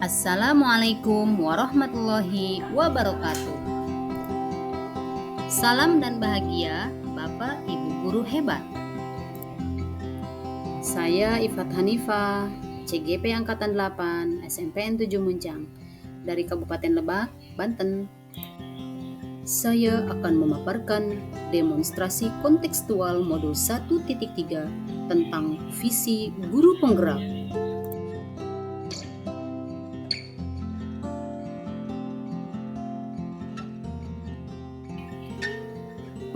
Assalamualaikum warahmatullahi wabarakatuh. Salam dan bahagia Bapak Ibu guru hebat. Saya Ifat Hanifah, CGP Angkatan 8, SMPN 7 Muncang, dari Kabupaten Lebak, Banten. Saya akan memaparkan demonstrasi kontekstual modul 1.3 tentang visi guru penggerak.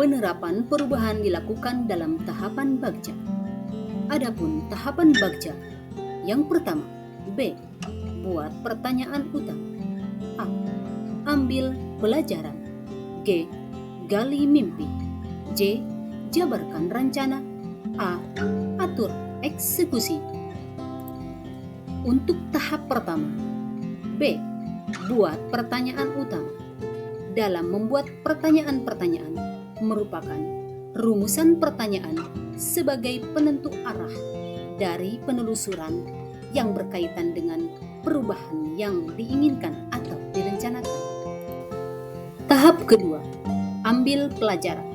Penerapan perubahan dilakukan dalam tahapan bagja. Adapun tahapan bagja, yang pertama, B. Buat pertanyaan utama. A. Ambil pelajaran. G. Gali mimpi. J. Jabarkan rencana. A. Atur eksekusi. Untuk tahap pertama, B. Buat pertanyaan utama. Dalam membuat pertanyaan-pertanyaan merupakan rumusan pertanyaan sebagai penentu arah dari penelusuran yang berkaitan dengan perubahan yang diinginkan atau direncanakan. Tahap kedua, ambil pelajaran.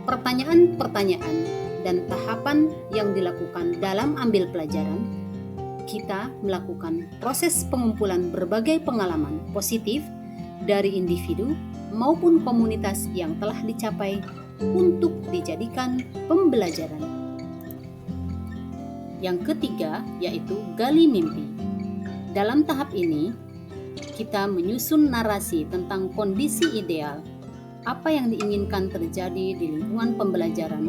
Pertanyaan-pertanyaan dan tahapan yang dilakukan dalam ambil pelajaran, kita melakukan proses pengumpulan berbagai pengalaman positif dari individu maupun komunitas yang telah dicapai untuk dijadikan pembelajaran. Yang ketiga yaitu gali mimpi. Dalam tahap ini, kita menyusun narasi tentang kondisi ideal, apa yang diinginkan terjadi di lingkungan pembelajaran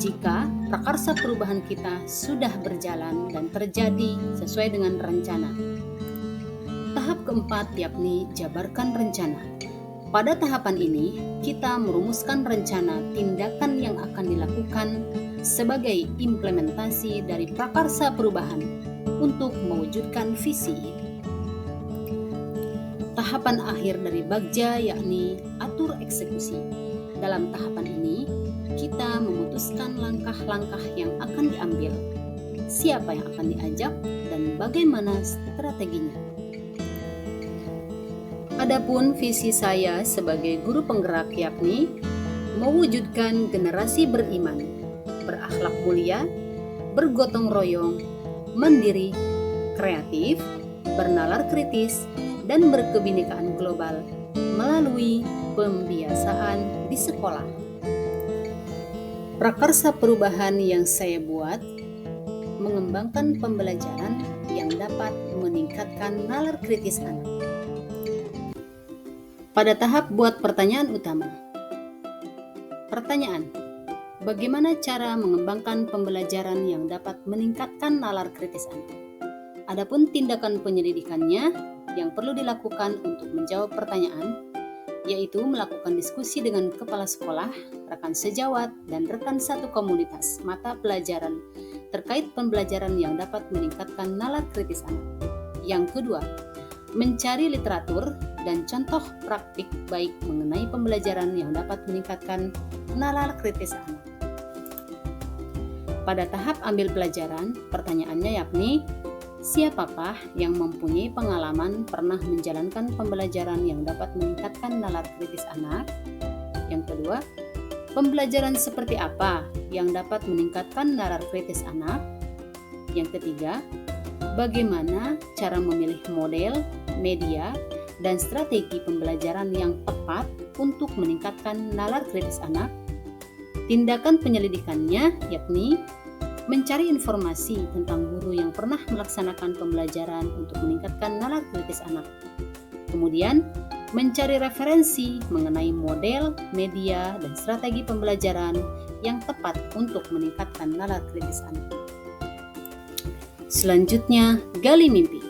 jika prakarsa perubahan kita sudah berjalan dan terjadi sesuai dengan rencana. Tahap keempat yakni jabarkan rencana. Pada tahapan ini, kita merumuskan rencana tindakan yang akan dilakukan sebagai implementasi dari prakarsa perubahan untuk mewujudkan visi ini. Tahapan akhir dari bagja yakni atur eksekusi. Dalam tahapan ini, kita memutuskan langkah-langkah yang akan diambil, siapa yang akan diajak, dan bagaimana strateginya. Adapun visi saya sebagai guru penggerak yakni mewujudkan generasi beriman, berakhlak mulia, bergotong royong, mandiri, kreatif, bernalar kritis, dan berkebinekaan global melalui pembiasaan di sekolah. Prakarsa perubahan yang saya buat mengembangkan pembelajaran yang dapat meningkatkan nalar kritis anak. Pada tahap buat pertanyaan utama. Pertanyaan, bagaimana cara mengembangkan pembelajaran yang dapat meningkatkan nalar kritis anak? Adapun tindakan penyelidikannya yang perlu dilakukan untuk menjawab pertanyaan, yaitu melakukan diskusi dengan kepala sekolah, rekan sejawat, dan rekan satu komunitas mata pelajaran terkait pembelajaran yang dapat meningkatkan nalar kritis anak. Yang kedua, mencari literatur dan contoh praktik baik mengenai pembelajaran yang dapat meningkatkan nalar kritis anak. Pada tahap ambil pelajaran, pertanyaannya yakni, siapakah yang mempunyai pengalaman pernah menjalankan pembelajaran yang dapat meningkatkan nalar kritis anak? Yang kedua, pembelajaran seperti apa yang dapat meningkatkan nalar kritis anak? Yang ketiga, bagaimana cara memilih model, media, dan strategi pembelajaran yang tepat untuk meningkatkan nalar kritis anak. Tindakan penyelidikannya yakni mencari informasi tentang guru yang pernah melaksanakan pembelajaran untuk meningkatkan nalar kritis anak. Kemudian, mencari referensi mengenai model, media, dan strategi pembelajaran yang tepat untuk meningkatkan nalar kritis anak. Selanjutnya, gali mimpi.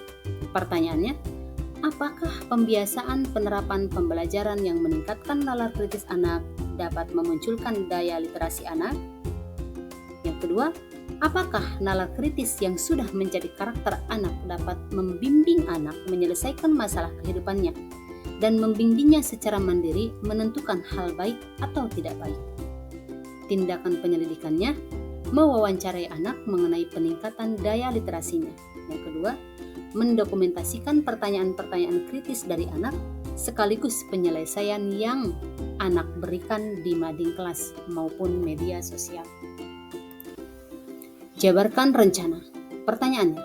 Pertanyaannya, apakah pembiasaan penerapan pembelajaran yang meningkatkan nalar kritis anak dapat memunculkan daya literasi anak? Yang kedua, apakah nalar kritis yang sudah menjadi karakter anak dapat membimbing anak menyelesaikan masalah kehidupannya dan membimbingnya secara mandiri menentukan hal baik atau tidak baik? Tindakan penyelidikannya, mewawancarai anak mengenai peningkatan daya literasinya. Yang kedua, mendokumentasikan pertanyaan-pertanyaan kritis dari anak sekaligus penyelesaian yang anak berikan di mading kelas maupun media sosial. Jabarkan rencana. Pertanyaannya,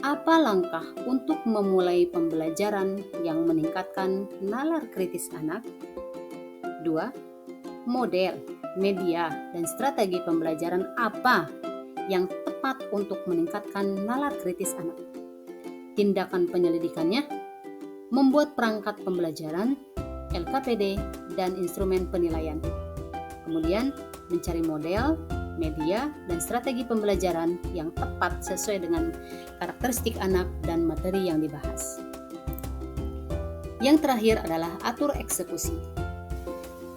apa langkah untuk memulai pembelajaran yang meningkatkan nalar kritis anak? 2. Model, media, dan strategi pembelajaran apa yang tepat untuk meningkatkan nalar kritis anak? Tindakan penyelidikannya, membuat perangkat pembelajaran, LKPD, dan instrumen penilaian. Kemudian, mencari model, media, dan strategi pembelajaran yang tepat sesuai dengan karakteristik anak dan materi yang dibahas. Yang terakhir adalah atur eksekusi.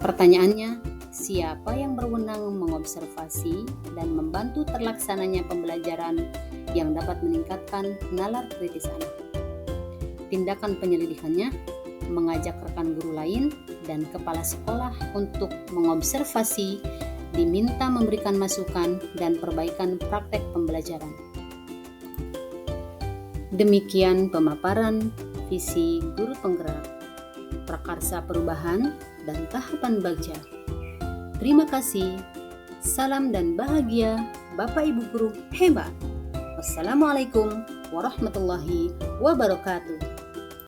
Pertanyaannya, siapa yang berwenang mengobservasi dan membantu terlaksananya pembelajaran yang dapat meningkatkan nalar kritis anak? Tindakan penyelidikannya, mengajak rekan guru lain dan kepala sekolah untuk mengobservasi, diminta memberikan masukan dan perbaikan praktek pembelajaran. Demikian pemaparan visi guru penggerak, prakarsa perubahan, dan tahapan bagja. Terima kasih. Salam dan bahagia Bapak Ibu guru hebat. Wassalamualaikum warahmatullahi wabarakatuh.